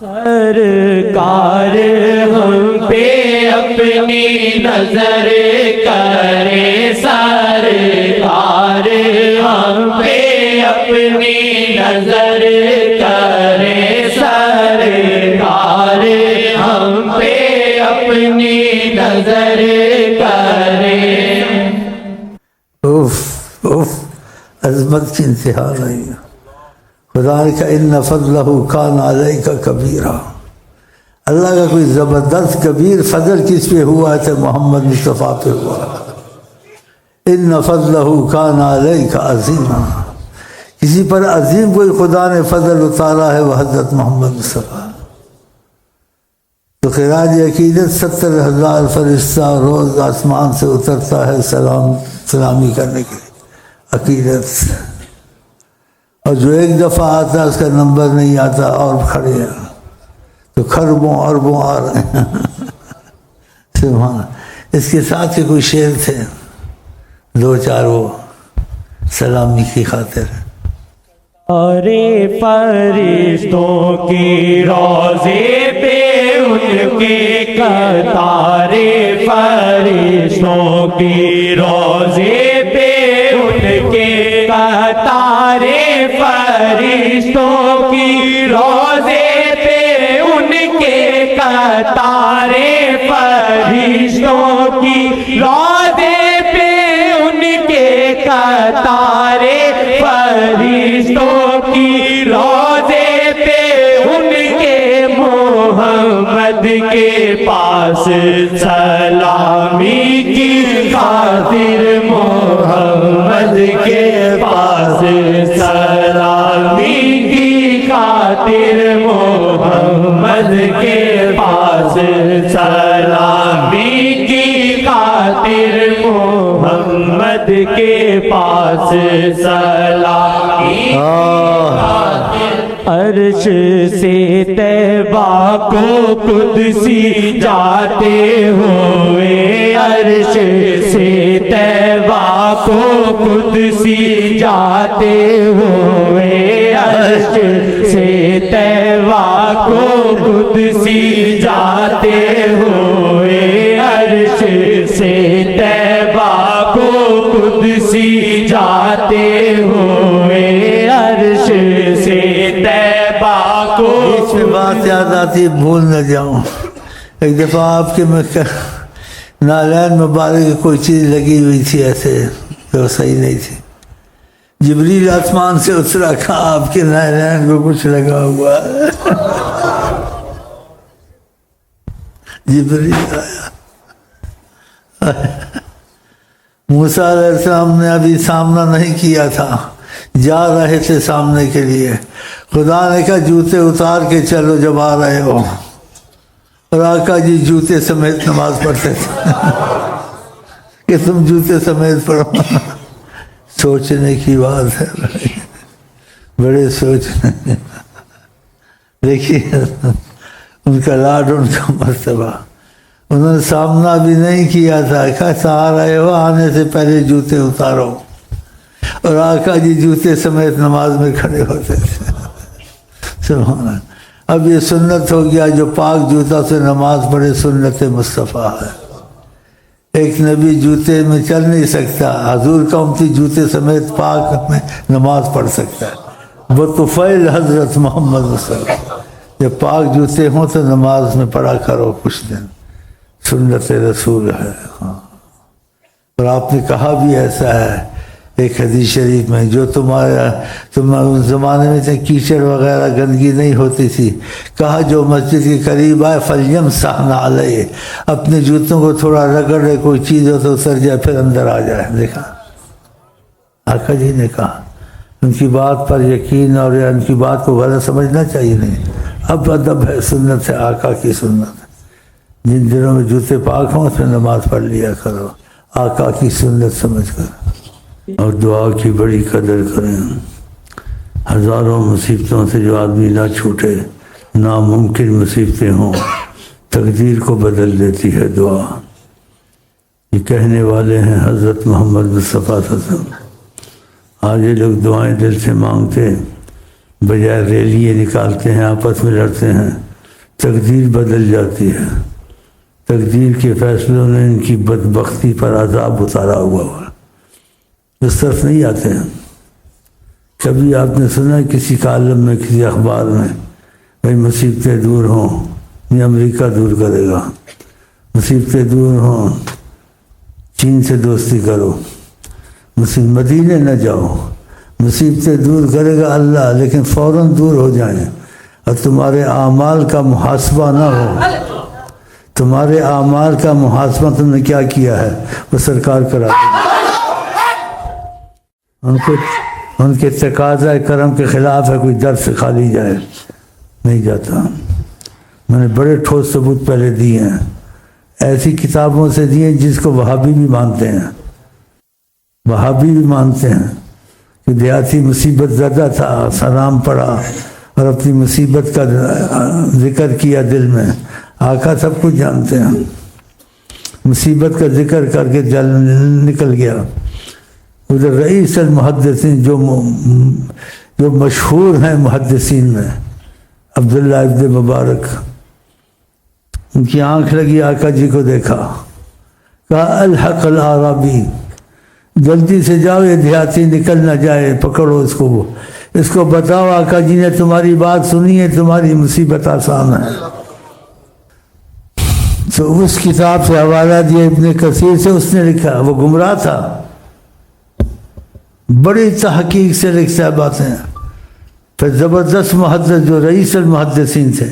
سرکار ہم پہ اپنی نظر کرے، سرکار ہم پہ اپنی نظر کرے، سرکار ہم پہ اپنی نظر کرے۔ عظمت کی انتہا نہیں ہے۔ خدا نے کہا ان فضلہ کان علیک کبیرا، اللہ کا کوئی زبردست کبیر فضل کس پہ ہوا ہے؟ محمد مصطفیٰ پہ ہوا۔ ان فضلہ کان علیک عظیما، کسی پر عظیم کوئی خدا نے فضل اتارا ہے وہ حضرت محمد مصطفیٰ۔ تو خراج عقیدت 70,000 فرشتہ روز آسمان سے اترتا ہے سلامی کرنے کے لیے، عقیدت۔ اور جو ایک دفعہ آتا ہے اس کا نمبر نہیں آتا، اور کھڑے ہیں تو خربوں اربوں آ رہے ہیں۔ سبحان، اس کے ساتھ کے کوئی شعر تھے 2-4 وہ سلامی کی خاطر۔ ارے فرشتوں کی روضے پہ ان کے قطارے، فرشتوں کی روضے پہ ان کے قطارے، فرشتوں کی روضے پہ ان کے قطارے، فرشتوں کی روضے پہ ان کے قطارے، فرشتوں کی روضے پہ ان کے محمد کے پاس سلامی کی خاطر، محمد کے پاس سلامی کی خاطر، محمد کے پاس سلامی کی خاطر، محمد کے پاس سلامی کی خاطر۔ عرش سے طیبہ کو قدسی جاتے ہوئے، عرش سے طیبہ کو قدسی جاتے ہوئے، عرش سے طیبہ کو قدسی جاتے ہوئے، عرش سے طیبہ کو قدسی جاتے ہوئے، عرش سے طیبہ کو۔ اس میں بات یاد آتی، بھول نہ جاؤں، ایک دفعہ آپ کے میں نالین مبارک کی کوئی چیز لگی ہوئی تھی ایسے جو صحیح نہیں تھی، جبریل آسمان سے اترا، کہا آپ کے نالین کو کچھ لگا ہوا ہے۔ جبریل آیا، موسیٰ علیہ السلام نے ابھی سامنا نہیں کیا تھا، جا رہے تھے سامنے کے لیے، خدا نے کہا جوتے اتار کے چلو جب آ رہے ہو، اور آقا جی جوتے سمیت نماز پڑھتے تھے کہ تم جوتے سمیت پڑھو۔ سوچنے کی بات ہے، بڑے سوچنے۔ دیکھیے ان کا لاڈ، ان کا مرتبہ، انہوں نے سامنا بھی نہیں کیا تھا، کہا آ رہے ہو، آنے سے پہلے جوتے اتارو، اور آقا جی جوتے سمیت نماز میں کھڑے ہوتے تھے۔ سبحان اللہ۔ اب یہ سنت ہو گیا، جو پاک جوتا سے نماز پڑھے سنت مصطفیٰ ہے۔ ایک نبی جوتے میں چل نہیں سکتا، حضور کا امتی جوتے سمیت پاک میں نماز پڑھ سکتا ہے، بطفیل حضرت محمد مصطفیٰ۔ جب پاک جوتے ہوں تو نماز میں پڑھا کرو کچھ دن، سنت رسول ہے۔ اور آپ نے کہا بھی ایسا ہے ایک حدیث شریف میں، جو تم اس زمانے میں کیچڑ وغیرہ گندگی نہیں ہوتی تھی، کہا جو مسجد کے قریب آئے فلیمسح نعلیہ، اپنے جوتوں کو تھوڑا رگڑے، کوئی چیز ہو تو اتر جائے پھر اندر آ جائے۔ دیکھا آقا جی نے کہا، ان کی بات پر یقین اور ان کی بات کو غلط سمجھنا چاہیے نہیں۔ اب ادب ہے، سنت ہے، آقا کی سنت ہے۔ جن دنوں میں جوتے پاک ہوں اس میں نماز پڑھ لیا کرو، آقا کی سنت سمجھ کر، اور دعا کی بڑی قدر کریں۔ ہزاروں مصیبتوں سے جو آدمی نہ چھوٹے، ناممکن مصیبتیں ہوں، تقدیر کو بدل دیتی ہے دعا۔ یہ کہنے والے ہیں حضرت محمد مصطفیٰ صلی اللہ علیہ وسلم۔ آج یہ لوگ دعائیں دل سے مانگتے، بجائے ریلیاں نکالتے ہیں، آپس میں لڑتے ہیں۔ تقدیر بدل جاتی ہے. تقدیر کے فیصلوں نے ان کی بدبختی پر عذاب اتارا ہوا ہے. اس طرف نہیں آتے ہیں. کبھی آپ نے سنا کسی کالم میں کسی اخبار میں بھائی مصیبتیں دور ہوں یہ امریکہ دور کرے گا, مصیبتیں دور ہوں چین سے دوستی کرو, مدینے نہ جاؤ, مصیبتیں دور کرے گا اللہ, لیکن فوراً دور ہو جائیں اور تمہارے اعمال کا محاسبہ نہ ہو. تمہارے اعمال کا محاسبہ تم نے کیا کیا ہے وہ سرکار کرا دے. ان کے تقاضا کرم کے خلاف ہے کوئی در سے خالی جائے نہیں جاتا. میں نے بڑے ٹھوس ثبوت پہلے دیے ہیں, ایسی کتابوں سے دیے جس کو وہابی بھی مانتے ہیں. وہابی بھی مانتے ہیں کہ دیہاتی مصیبت زدہ تھا, سلام پڑھا اور اپنی مصیبت کا ذکر کیا دل میں. آقا سب کچھ جانتے ہیں, مصیبت کا ذکر کر کے جل نکل گیا. ادھر رئیس المحدثین جو مشہور ہیں محدثین میں, عبداللہ ابن مبارک, ان کی آنکھ لگی, آقا جی کو دیکھا, کہا الحق العربی, جلدی سے جاؤ یہ دیہاتی نکل نہ جائے, پکڑو اس کو بتاؤ آقا جی نے تمہاری بات سنی ہے, تمہاری مصیبت آسان ہے. تو اس کتاب سے حوالہ دیا ابن کثیر سے, اس نے لکھا, وہ گمراہ تھا, بڑی تحقیق سے لکھتا باتیں. پھر زبردست محدث جو رئیس المحدثین تھے,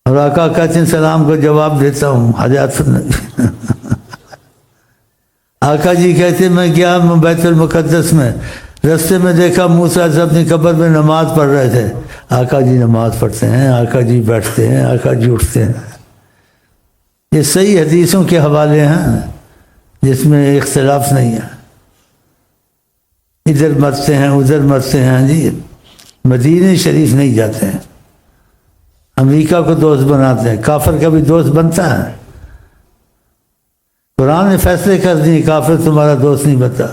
اور آقا کہتے ہیں سلام کو جواب دیتا ہوں حضرت النبی. آقا جی کہتے ہیں میں گیا بیت المقدس میں, رستے میں دیکھا موسیٰ سے اپنی قبر میں نماز پڑھ رہے تھے. آقا جی نماز پڑھتے ہیں, آقا جی بیٹھتے ہیں, آقا جی اٹھتے ہیں. یہ صحیح حدیثوں کے حوالے ہیں جس میں اختلاف نہیں ہے. ادھر مرتے ہیں ادھر مرتے ہیں. جی مدینہ شریف نہیں جاتے ہیں, امریکہ کو دوست بناتے ہیں. کافر کا بھی دوست بنتا ہے. قرآن نے فیصلے کر دیے کافر تمہارا دوست نہیں بنتا.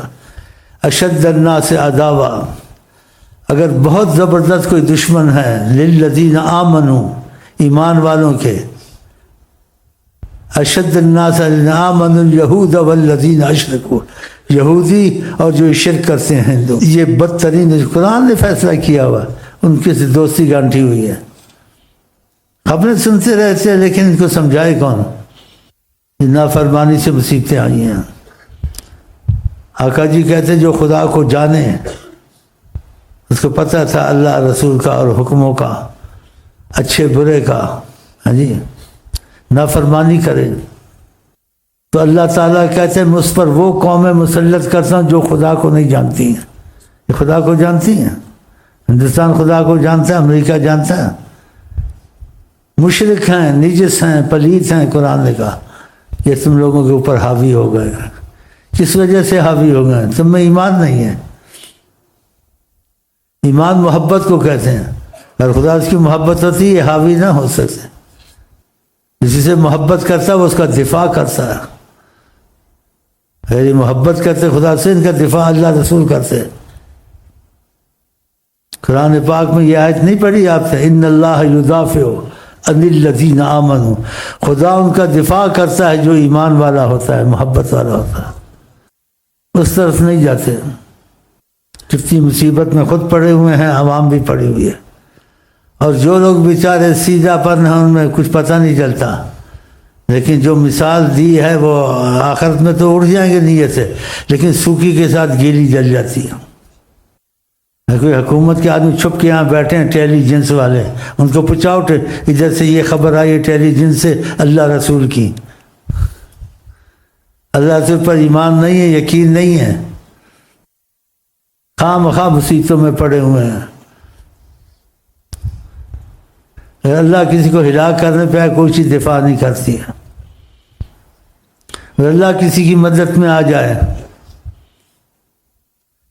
اشد الناس عداوہ, اگر بہت زبردست کوئی دشمن ہے للذین آمنوا, ایمان والوں کے, اشد الناس آمنوا الیہود والذین اشرکوا, یہودی اور جو شرک کرتے ہیں ہندو, یہ بدترین قرآن نے فیصلہ کیا ہوا, ان کے سے دوستی گانٹھی ہوئی ہے. خبریں سنتے رہتے ہیں لیکن ان کو سمجھائے کون؟ نافرمانی سے مصیبتیں آئی ہیں. آقا جی کہتے ہیں جو خدا کو جانے, اس کو پتہ تھا اللہ رسول کا اور حکموں کا, اچھے برے کا, ہاں جی, نافرمانی کرے تو اللہ تعالیٰ کہتے ہیں مجھ پر وہ قومیں مسلط کرتا ہوں جو خدا کو نہیں جانتی ہیں. یہ خدا کو جانتی ہیں, ہندوستان خدا کو جانتا ہے, امریکہ جانتا ہے. مشرک ہیں, نجس ہیں, پلیت ہیں. قرآن نے کہا یہ تم لوگوں کے اوپر حاوی ہو گئے. کس وجہ سے حاوی ہو گئے؟ تم میں ایمان نہیں ہے. ایمان محبت کو کہتے ہیں, اگر خدا اس کی محبت ہوتی ہے حاوی نہ ہو سکتے. جس سے محبت کرتا ہے وہ اس کا دفاع کرتا ہے. غیر محبت کرتے خدا سے, ان کا دفاع اللہ رسول کرتے. قرآن پاک میں یہ آیت نہیں پڑھی آپ سے, ان اللہ یدافع عن الذین آمنوا, خدا ان کا دفاع کرتا ہے جو ایمان والا ہوتا ہے, محبت والا ہوتا ہے. اس طرف نہیں جاتے. کتنی مصیبت میں خود پڑے ہوئے ہیں, عوام بھی پڑی ہوئی ہے. اور جو لوگ بیچارے سیدھا پن ہیں ان میں کچھ پتہ نہیں چلتا, لیکن جو مثال دی ہے وہ آخرت میں تو اڑ جائیں گے نیت سے, لیکن سوکھی کے ساتھ گیلی جل جاتی ہے. کوئی حکومت کے آدمی چھپ کے یہاں بیٹھے ہیں انٹیلی جنس والے, ان کو پوچھاؤ ادھر سے یہ خبر آئی انٹیلی جنس سے اللہ رسول کی. اللہ رسول پر ایمان نہیں ہے, یقین نہیں ہے, خواہ مخواہ مصیبتوں میں پڑے ہوئے ہیں. اللہ کسی کو ہلاک کرنے پہ کوئی چیز دفاع نہیں کرتی ہے. اللہ کسی کی مدد میں آ جائے,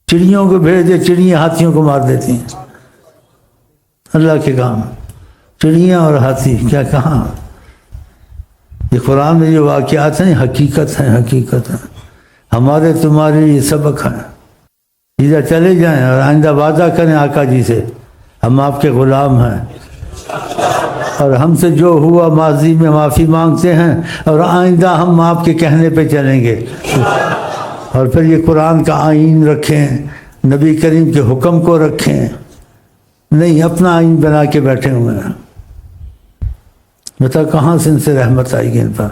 چڑیوں کو بھیج دے, چڑیاں ہاتھیوں کو مار دیتی ہیں. اللہ کے کام, چڑیاں اور ہاتھی کیا کہاں. یہ قرآن میں جو واقعات ہیں حقیقت ہیں, حقیقت ہیں. ہمارے تمہارے یہ سبق ہیں. ادھر چلے جائیں اور آئندہ وعدہ کریں آقا جی سے, ہم آپ کے غلام ہیں. اور ہم سے جو ہوا ماضی میں معافی مانگتے ہیں، اور آئندہ ہم آپ کے کہنے پہ چلیں گے۔ اور پھر یہ قرآن کا آئین رکھیں، نبی کریم کے حکم کو رکھیں، نہیں اپنا آئین بنا کے بیٹھے ہوئے ہیں۔ بتا کہاں سے ان سے رحمت آئے گی ان پر؟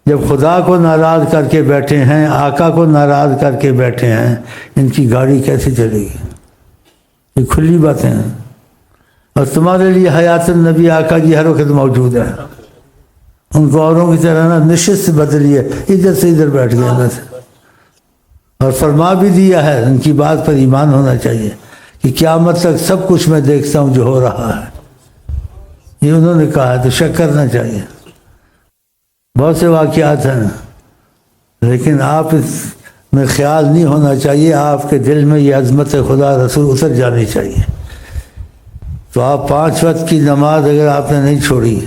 جب خدا کو ناراض کر کے بیٹھے ہیں، آقا کو ناراض کر کے بیٹھے ہیں، ان کی گاڑی کیسے چلے گی؟ یہ کھلی باتیں ہیں۔ اور تمہارے لیے حیات النبی آقا جی ہر وقت موجود ہے، ان کو اوروں کی طرح نہ نشست بدلیے، ادھر سے ادھر بیٹھ گئے بس۔ اور فرما بھی دیا ہے، ان کی بات پر ایمان ہونا چاہیے کہ قیامت تک سب کچھ میں دیکھتا ہوں جو ہو رہا ہے، یہ انہوں نے کہا ہے، تو شک کرنا چاہیے۔ بہت سے واقعات ہیں، لیکن آپ اس میں خیال نہیں ہونا چاہیے، آپ کے دل میں یہ عظمت خدا رسول اتر جانی چاہیے۔ تو آپ 5 وقت کی نماز اگر آپ نے نہیں چھوڑی،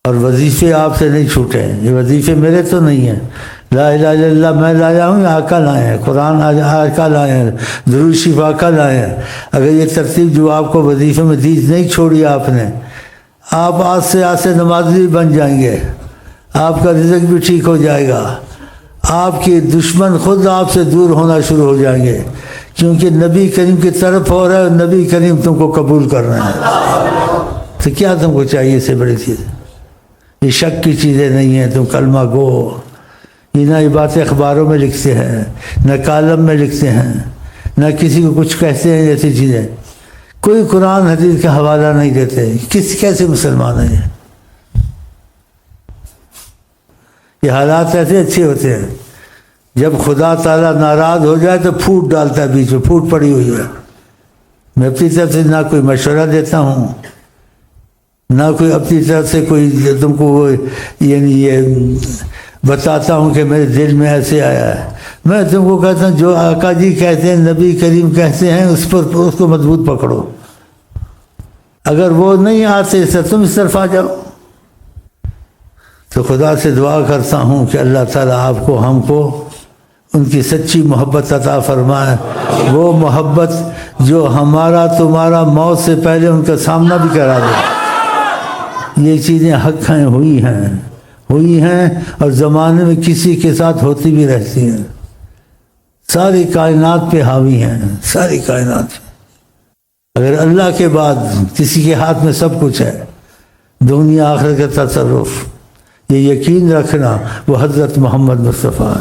اور وظیفے آپ سے نہیں چھوٹے، یہ وظیفے میرے تو نہیں ہیں، لا الہ الا اللہ میں لایا ہوں، آقا لائے ہیں، قرآن آقا لائے ہیں، درود شریف آقا لائے ہیں۔ اگر یہ ترتیب جو آپ کو وظیفے میں دی نہیں چھوڑی آپ نے، آپ آج سے نمازی بھی بن جائیں گے، آپ کا رزق بھی ٹھیک ہو جائے گا، آپ کے دشمن خود آپ سے دور ہونا شروع ہو جائیں گے، کیونکہ نبی کریم کی طرف ہو رہا ہے اور نبی کریم تم کو قبول کر رہے ہیں۔ تو کیا تم کو چاہیے اس سے بڑی چیز؟ یہ شک کی چیزیں نہیں ہیں، تم کلمہ گو، یہ نہ یہ باتیں اخباروں میں لکھتے ہیں، نہ کالم میں لکھتے ہیں، نہ کسی کو کچھ کہتے ہیں، ایسی چیزیں کوئی قرآن حدیث کا حوالہ نہیں دیتے۔ کیسے مسلمان ہیں یہ حالات ایسے اچھے ہوتے ہیں، جب خدا تعالیٰ ناراض ہو جائے تو پھوٹ ڈالتا ہے، بیچ میں پھوٹ پڑی ہوئی ہے۔ میں اپنی طرف سے نہ کوئی مشورہ دیتا ہوں، نہ کوئی اپنی طرف سے کوئی تم کو یعنی یہ بتاتا ہوں کہ میرے دل میں ایسے آیا ہے۔ میں تم کو کہتا ہوں جو آقا جی کہتے ہیں، نبی کریم کہتے ہیں، اس کو مضبوط پکڑو۔ اگر وہ نہیں آتے اس طرف، تم اس طرف آ جاؤ۔ تو خدا سے دعا کرتا ہوں کہ اللہ تعالیٰ آپ کو، ہم کو ان کی سچی محبت عطا فرمائے، وہ محبت جو ہمارا تمہارا موت سے پہلے ان کا سامنا بھی کرا دے۔ یہ چیزیں حق ہیں، ہوئی ہیں اور زمانے میں کسی کے ساتھ ہوتی بھی رہتی ہیں، ساری کائنات پہ حاوی ہیں، ساری کائنات پہ۔ اگر اللہ کے بعد کسی کے ہاتھ میں سب کچھ ہے، دنیا آخرت کا تصرف، یہ یقین رکھنا وہ حضرت محمد مصطفیٰ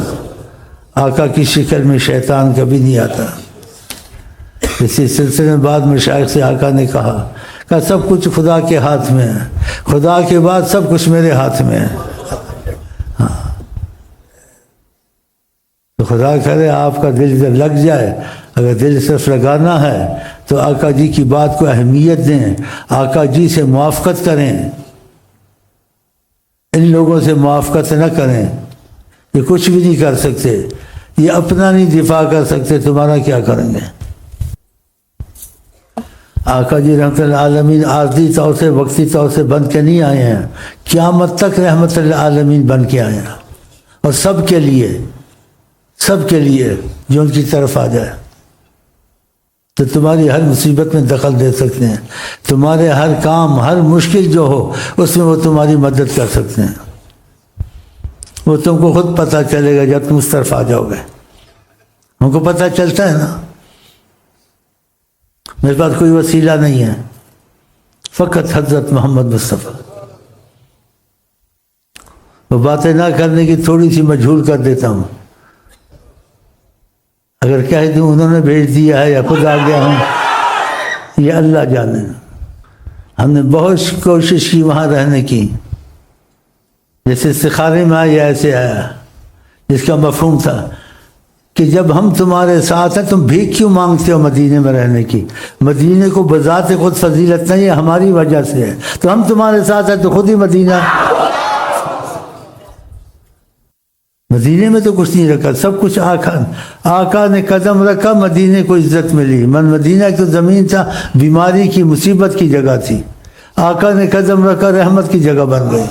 آقا کی شکل میں شیطان کبھی نہیں آتا۔ اسی سلسلے میں بعد مشائخ سے آقا نے کہا کہ سب کچھ خدا کے ہاتھ میں ہے، خدا کے بعد سب کچھ میرے ہاتھ میں ہے۔ ہاں تو خدا کرے آپ کا دل جب لگ جائے، اگر دل صرف لگانا ہے تو آقا جی کی بات کو اہمیت دیں، آقا جی سے موافقت کریں، ان لوگوں سے موافقت نہ کریں، یہ کچھ بھی نہیں کر سکتے، یہ اپنا نہیں دفاع کر سکتے، تمہارا کیا کریں گے؟ آقا جی رحمت اللہ عالمین عارضی طور سے، وقتی طور سے بن کے نہیں آئے ہیں، قیامت تک رحمت اللہ عالمین بن کے آئے ہیں، اور سب کے لیے جو ان کی طرف آ جائے تو تمہاری ہر مصیبت میں دخل دے سکتے ہیں، تمہارے ہر کام، ہر مشکل جو ہو اس میں وہ تمہاری مدد کر سکتے ہیں۔ وہ تم کو خود پتہ چلے گا جب تم اس طرف آ جاؤ گے، ہم کو پتہ چلتا ہے نا، میرے پاس کوئی وسیلہ نہیں ہے، فقط حضرت محمد مصطفیٰ۔ وہ باتیں نہ کرنے کی تھوڑی سی مجھول کر دیتا ہوں، اگر کہہ دوں انہوں نے بھیج دیا ہے یا خود آ گیا ہوں، یہ اللہ جانے۔ ہم نے بہت کوشش کی وہاں رہنے کی، جیسے استخارے میں آیا ایسے آیا، جس کا مفہوم تھا کہ جب ہم تمہارے ساتھ ہیں تم بھیک کیوں مانگتے ہو مدینے میں رہنے کی؟ مدینے کو بذات خود فضیلت نہیں ہے، ہماری وجہ سے ہے، تو ہم تمہارے ساتھ ہیں تو خود ہی مدینہ میں تو کچھ نہیں رکھا، سب کچھ آقا نے قدم رکھا، مدینے کو عزت ملی۔ مدینہ تو زمین تھا، بیماری کی، مصیبت کی جگہ تھی، آقا نے قدم رکھا، رحمت کی جگہ بن گئی۔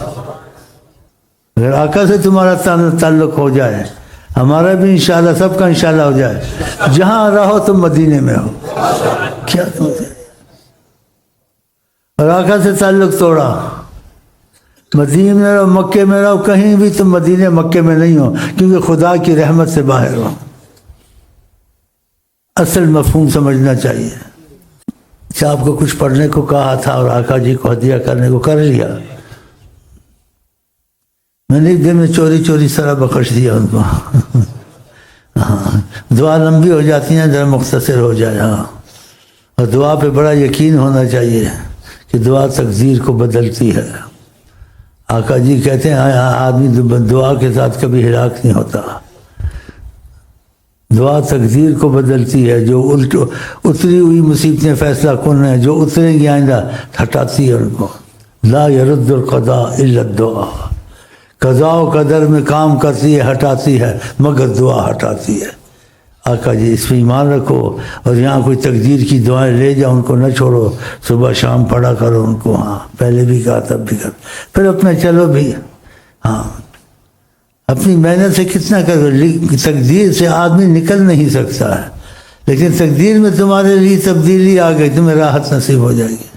اگر آقا سے تمہارا تعلق ہو جائے، ہمارا بھی انشاءاللہ، سب کا انشاءاللہ ہو جائے، جہاں رہو تم مدینے میں ہو، کیا تم اور آقا سے تعلق توڑا. مدینے میں رہو، مکے میں رہو، کہیں بھی تم مدینے مکے میں نہیں ہو، کیونکہ خدا کی رحمت سے باہر ہو. اصل مفہوم سمجھنا چاہیے. اچھا، آپ کو کچھ پڑھنے کو کہا تھا اور آقا جی کو ہدیہ کرنے کو کر لیا. میں نے ایک دن میں چوری چوری سارا بخش دیا ان کو. ہاں، دعا لمبی ہو جاتی ہیں، ذرا مختصر ہو جائے. ہاں، اور دعا پہ بڑا یقین ہونا چاہیے کہ دعا تقدیر کو بدلتی ہے. آقا جی کہتے ہیں آدمی دعا کے ساتھ کبھی ہلاک نہیں ہوتا. دعا تقدیر کو بدلتی ہے. جو اتری ہوئی مصیبتیں فیصلہ کن ہیں، جو اتریں گی آئندہ، ہٹاتی ہے ان کو. لا يرد القضاء الا الدعاء. قضاء و قدر میں کام کرتی ہے، ہٹاتی ہے، مگر دعا ہٹاتی ہے. آقا جی اس پہ ایمان رکھو، اور یہاں کوئی تقدیر کی دعائیں لے جاؤ، ان کو نہ چھوڑو، صبح شام پڑھا کرو ان کو. ہاں، پہلے بھی کہا تب بھی کہا، پھر اپنے چلو بھی. ہاں، اپنی محنت سے کتنا کرو. تقدیر سے آدمی نکل نہیں سکتا ہے، لیکن تقدیر میں تمہارے لیے تبدیلی آ گئی، تمہیں راحت نصیب ہو جائے گی.